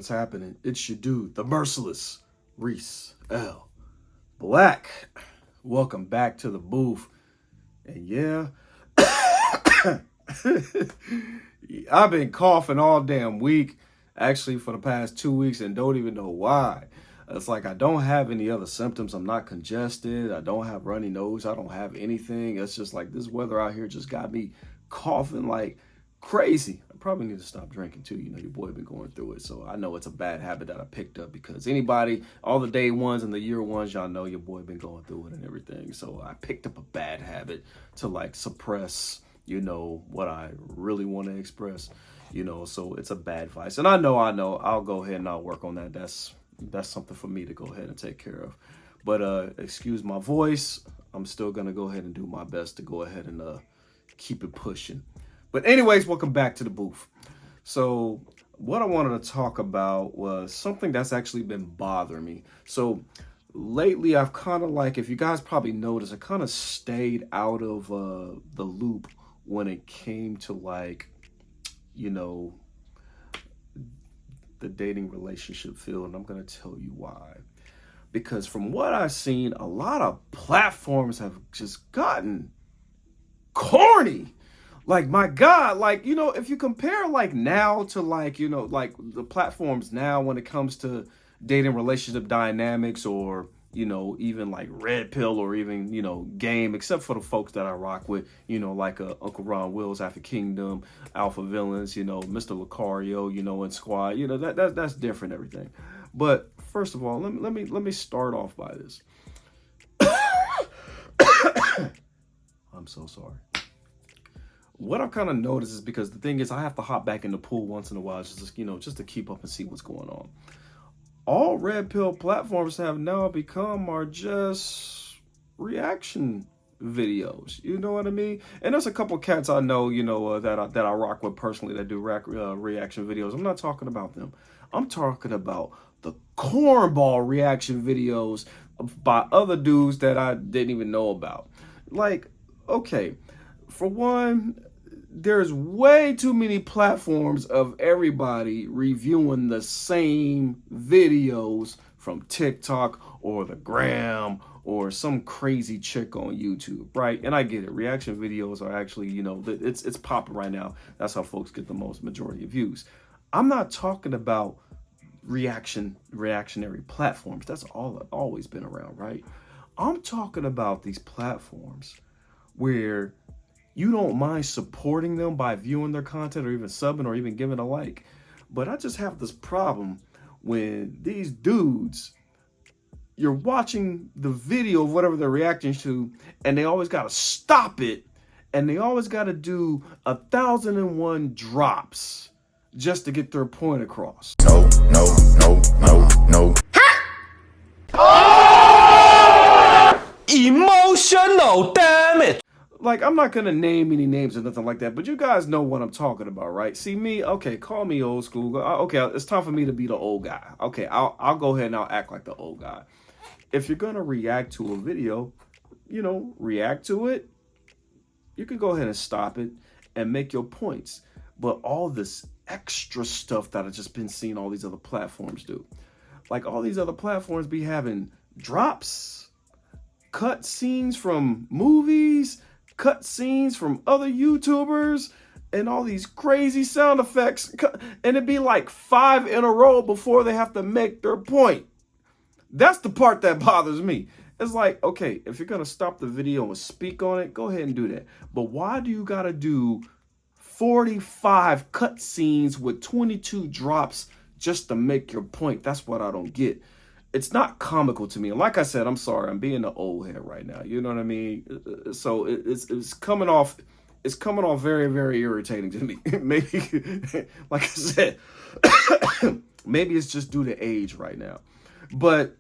what's happening? It's your dude, the merciless Reese L. Black. Welcome back to the booth. And yeah, I've been coughing all damn week, actually for the past 2 weeks, and don't even know why. It's like I don't have any other symptoms. I'm not congested. I don't have runny nose. I don't have anything. It's just like this weather out here just got me coughing like crazy. I probably need to stop drinking too. You know, your boy been going through it. So I know it's a bad habit that I picked up because anybody, all the day ones and the year ones, y'all know your boy been going through it and everything. So I picked up a bad habit to like suppress, you know, what I really want to express, you know, so it's a bad vice. And I know, I'll go ahead and I'll work on that. That's something for me to go ahead and take care of. But excuse my voice. I'm still going to go ahead and do my best to go ahead and keep it pushing. But anyways, welcome back to the booth. So what I wanted to talk about was something that's actually been bothering me. So lately I've kind of like, if you guys probably noticed, I kind of stayed out of the loop when it came to like, you know, the dating relationship field. And I'm going to tell you why. Because from what I've seen, a lot of platforms have just gotten corny. Like, my God, like, you know, if you compare like now to like, you know, like the platforms now when it comes to dating relationship dynamics or, you know, even like Red Pill or even, you know, Game, except for the folks that I rock with, you know, like Uncle Ron Wills, After Kingdom, Alpha Villains, you know, Mr. Lucario, you know, and Squad, you know, that's different, everything. But first of all, let me start off by this. I'm so sorry. What I've kind of noticed is because the thing is I have to hop back in the pool once in a while just, you know, just to keep up and see what's going on. All Red Pill platforms have now become are just reaction videos. You know what I mean? And there's a couple cats I know, you know, that I rock with personally that do reaction videos. I'm not talking about them. I'm talking about the cornball reaction videos by other dudes that I didn't even know about. Like, okay, for one, there's way too many platforms of everybody reviewing the same videos from TikTok or the Gram or some crazy chick on YouTube, right? And I get it. Reaction videos are actually, you know, it's popping right now. That's how folks get the most majority of views. I'm not talking about reactionary platforms. That's always been around, right? I'm talking about these platforms where you don't mind supporting them by viewing their content or even subbing or even giving a like. But I just have this problem when these dudes, you're watching the video of whatever they're reacting to, and they always got to stop it, and they always got to do 1,001 drops just to get their point across. No. Emotional damage. Like, I'm not going to name any names or nothing like that, but you guys know what I'm talking about, right? See me, okay, call me old school. Okay, it's time for me to be the old guy. Okay, I'll go ahead and I'll act like the old guy. If you're going to react to a video, you know, react to it. You can go ahead and stop it and make your points. But all this extra stuff that I've just been seeing all these other platforms do. Like, all these other platforms be having drops, cut scenes from movies, cut scenes from other YouTubers, and all these crazy sound effects, and it'd be like 5 in a row before they have to make their point. That's the part that bothers me. It's like, okay, if you're gonna stop the video and speak on it, go ahead and do that. But why do you gotta do 45 cut scenes with 22 drops just to make your point? That's what I don't get. It's not comical to me. And like I said, I'm sorry, I'm being an old head right now. You know what I mean? So it's coming off very, very irritating to me. Maybe, like I said, maybe it's just due to age right now. But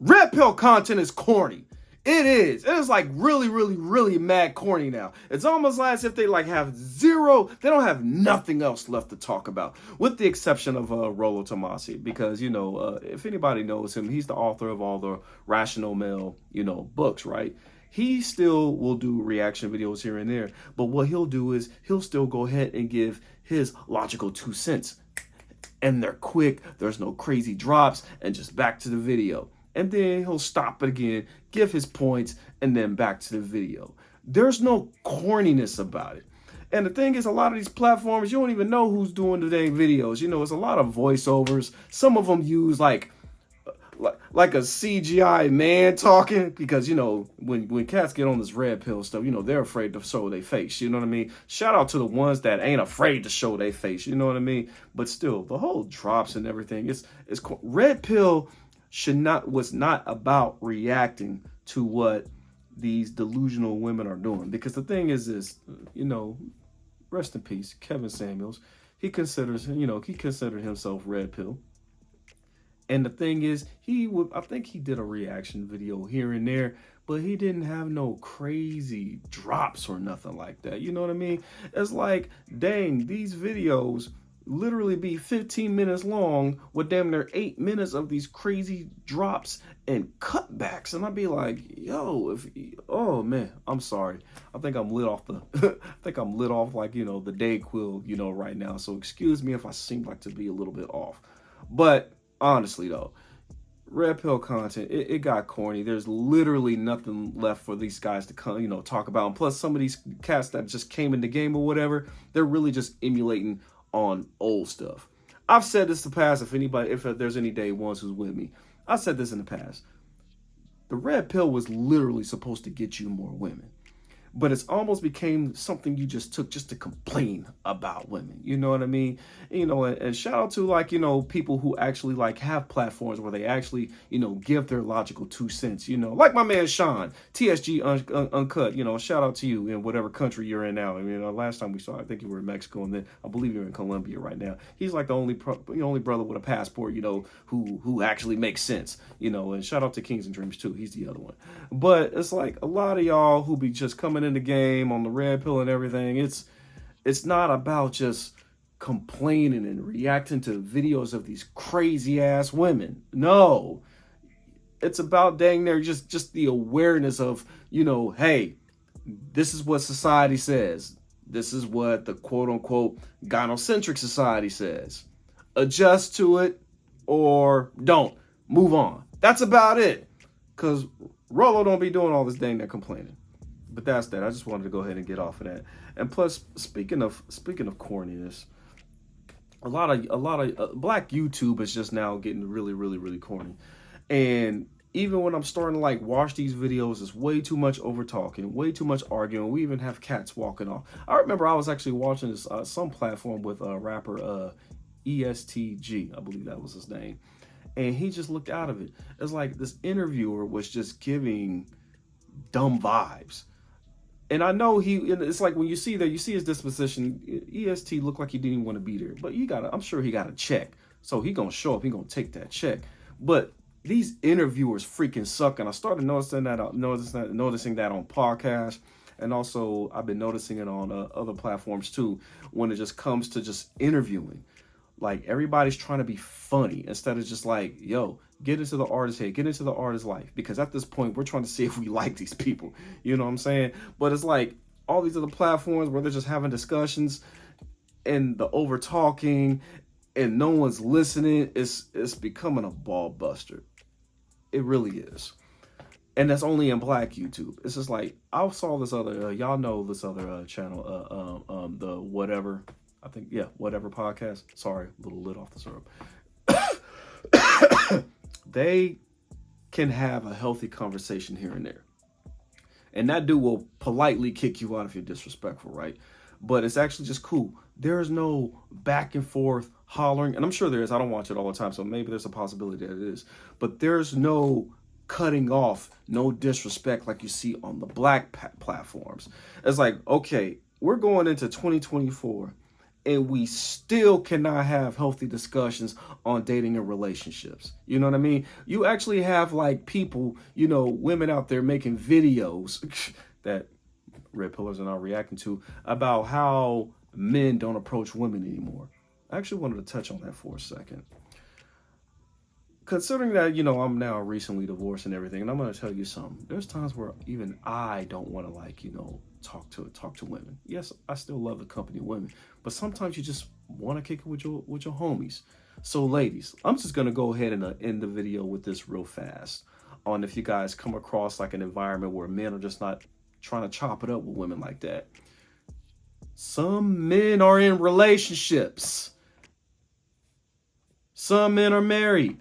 Red Pill content is corny. It is. It is like really, really, really mad corny now. It's almost as if they like have they don't have nothing else left to talk about, with the exception of Rollo Tomasi, because, you know, if anybody knows him, he's the author of all the Rational Male, you know, books, right? He still will do reaction videos here and there, but what he'll do is he'll still go ahead and give his logical 2 cents. and they're quick. There's no crazy drops, and just back to the video. And then he'll stop it again, give his points, and then back to the video. There's no corniness about it. And the thing is, a lot of these platforms, you don't even know who's doing the dang videos. You know, it's a lot of voiceovers. Some of them use like a CGI man talking, because, you know, when cats get on this red pill stuff, you know, they're afraid to show their face. You know what I mean? Shout out to the ones that ain't afraid to show their face. You know what I mean? But still, the whole drops and everything, it's red pill was not about reacting to what these delusional women are doing. Because the thing is this, you know, rest in peace, Kevin Samuels. He considered himself red pill. And the thing is, I think he did a reaction video here and there, but he didn't have no crazy drops or nothing like that. You know what I mean? It's like, dang, these videos literally be 15 minutes long with damn near 8 minutes of these crazy drops and cutbacks. And I'd be like, yo, oh man, I'm sorry. I think I'm lit off like, you know, the Dayquil, you know, right now. So excuse me if I seem like to be a little bit off. But honestly though, red pill content, it got corny. There's literally nothing left for these guys to come, you know, talk about. And plus, some of these cats that just came in the game or whatever, they're really just emulating on old stuff. I've said this in the past. If there's any day ones who's with me, I said this in the past. The red pill was literally supposed to get you more women. But it's almost became something you just took just to complain about women. You know what I mean? You know, and shout out to, like, you know, people who actually like have platforms where they actually, you know, give their logical 2 cents, you know, like my man Sean, TSG Uncut, you know, shout out to you in whatever country you're in now. I mean, last time we saw, I think you were in Mexico, and then I believe you're in Colombia right now. He's like the only brother with a passport, you know, who actually makes sense, you know, and shout out to Kings and Dreams too. He's the other one. But it's like a lot of y'all who be just coming in the game on the red pill and everything. It's not about just complaining and reacting to videos of these crazy ass women. No, it's about dang near just the awareness of, you know, hey, this is what society says. This is what the quote unquote gynocentric society says. Adjust to it or don't. Move on. That's about it. Because Rollo don't be doing all this dang near complaining. But that's that. I just wanted to go ahead and get off of that. And plus, speaking of corniness, a lot of black YouTube is just now getting really, really, really corny. And even when I'm starting to like watch these videos, it's way too much over talking, way too much arguing. We even have cats walking off. I remember I was actually watching this some platform with rapper ESTG, I believe that was his name, and he just looked out of it. It's like this interviewer was just giving dumb vibes. And I know it's like when you see his disposition, EST looked like he didn't even want to be there. But I'm sure he got a check. So he gonna show up, he gonna take that check. But these interviewers freaking suck. And I started noticing that on podcasts. And also I've been noticing it on other platforms too, when it just comes to just interviewing. Like, everybody's trying to be funny instead of just like, yo, get into the artist's head, get into the artist's life. Because at this point, we're trying to see if we like these people. You know what I'm saying? But it's like all these other platforms where they're just having discussions and the over talking and no one's listening. It's becoming a ball buster. It really is. And that's only in black YouTube. It's just like, I saw this other, y'all know this other channel, the whatever. I think, yeah, whatever podcast. Sorry, a little lit off the syrup. They can have a healthy conversation here and there. And that dude will politely kick you out if you're disrespectful, right? But it's actually just cool. There's no back and forth hollering. And I'm sure there is. I don't watch it all the time, so maybe there's a possibility that it is. But there's no cutting off, no disrespect like you see on the black platforms. It's like, okay, we're going into 2024. And we still cannot have healthy discussions on dating and relationships. You know what I mean? You actually have like people, you know, women out there making videos that red pillars are not reacting to about how men don't approach women anymore. I actually wanted to touch on that for a second. Considering that, you know, I'm now recently divorced and everything, and I'm going to tell you something. There's times where even I don't want to, like, you know, talk to women. Yes, I still love the company of women, but sometimes you just want to kick it with your homies. So ladies, I'm just going to go ahead and end the video with this real fast on if you guys come across like an environment where men are just not trying to chop it up with women like that. Some men are in relationships. Some men are married.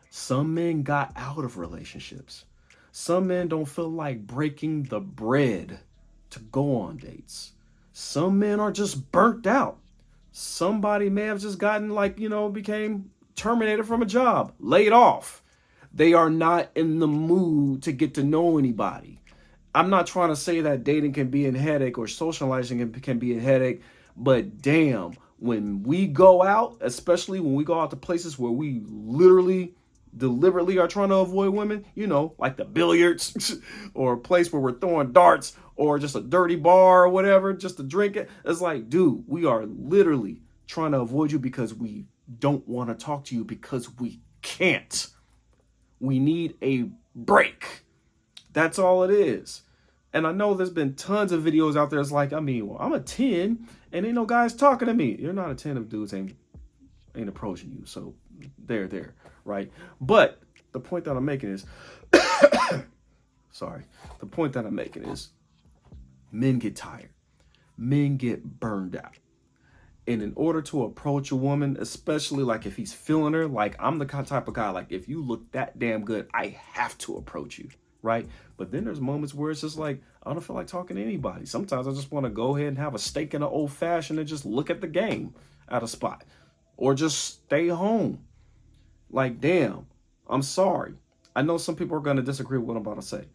Some men got out of relationships. Some men don't feel like breaking the bread to go on dates. Some men are just burnt out. Somebody may have just gotten became terminated from a job, laid off. They are not in the mood to get to know anybody. I'm not trying to say that dating can be a headache or socializing can be a headache, but damn, when we go out, especially when we go out to places where we literally deliberately are trying to avoid women, like the billiards or a place where we're throwing darts or just a dirty bar or whatever, just to drink it. It's like, dude, we are literally trying to avoid you because we don't want to talk to you because we can't. We need a break. That's all it is. And I know there's been tons of videos out there. It's like, well, I'm a 10 and ain't no guys talking to me. You're not a 10 if dudes ain't approaching you. So there, right? But the point that I'm making is, the point that I'm making is men get tired. Men get burned out. And in order to approach a woman, especially like if he's feeling her, like I'm the type of guy, like if you look that damn good, I have to approach you, right? But then there's moments where it's just like, I don't feel like talking to anybody. Sometimes I just want to go ahead and have a steak and an old fashioned and just look at the game at a spot or just stay home. Like, damn, I'm sorry. I know some people are going to disagree with what I'm about to say,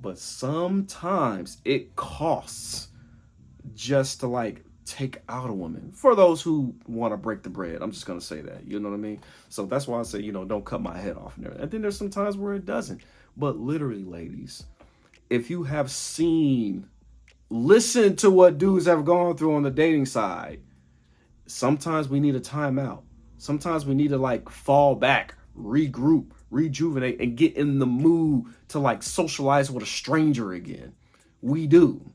but sometimes it costs just to take out a woman for those who want to break the bread. I'm just going to say that, you know what I mean? So that's why I say, don't cut my head off. And then there's some times where it doesn't. But literally, ladies, if you have listen to what dudes have gone through on the dating side, sometimes we need a timeout. Sometimes we need to fall back, regroup, rejuvenate, and get in the mood to socialize with a stranger again. We do.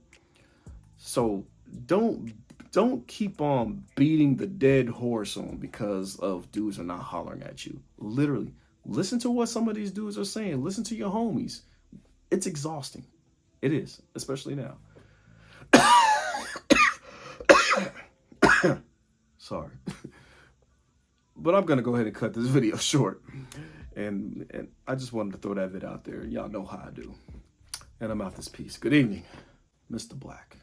So don't keep on beating the dead horse on because of dudes are not hollering at you. Literally, listen to what some of these dudes are saying. Listen to your homies. It's exhausting. It is, especially now. Sorry. But I'm going to go ahead and cut this video short. And I just wanted to throw that bit out there. Y'all know how I do. And I'm out this piece. Good evening, Mr. Black.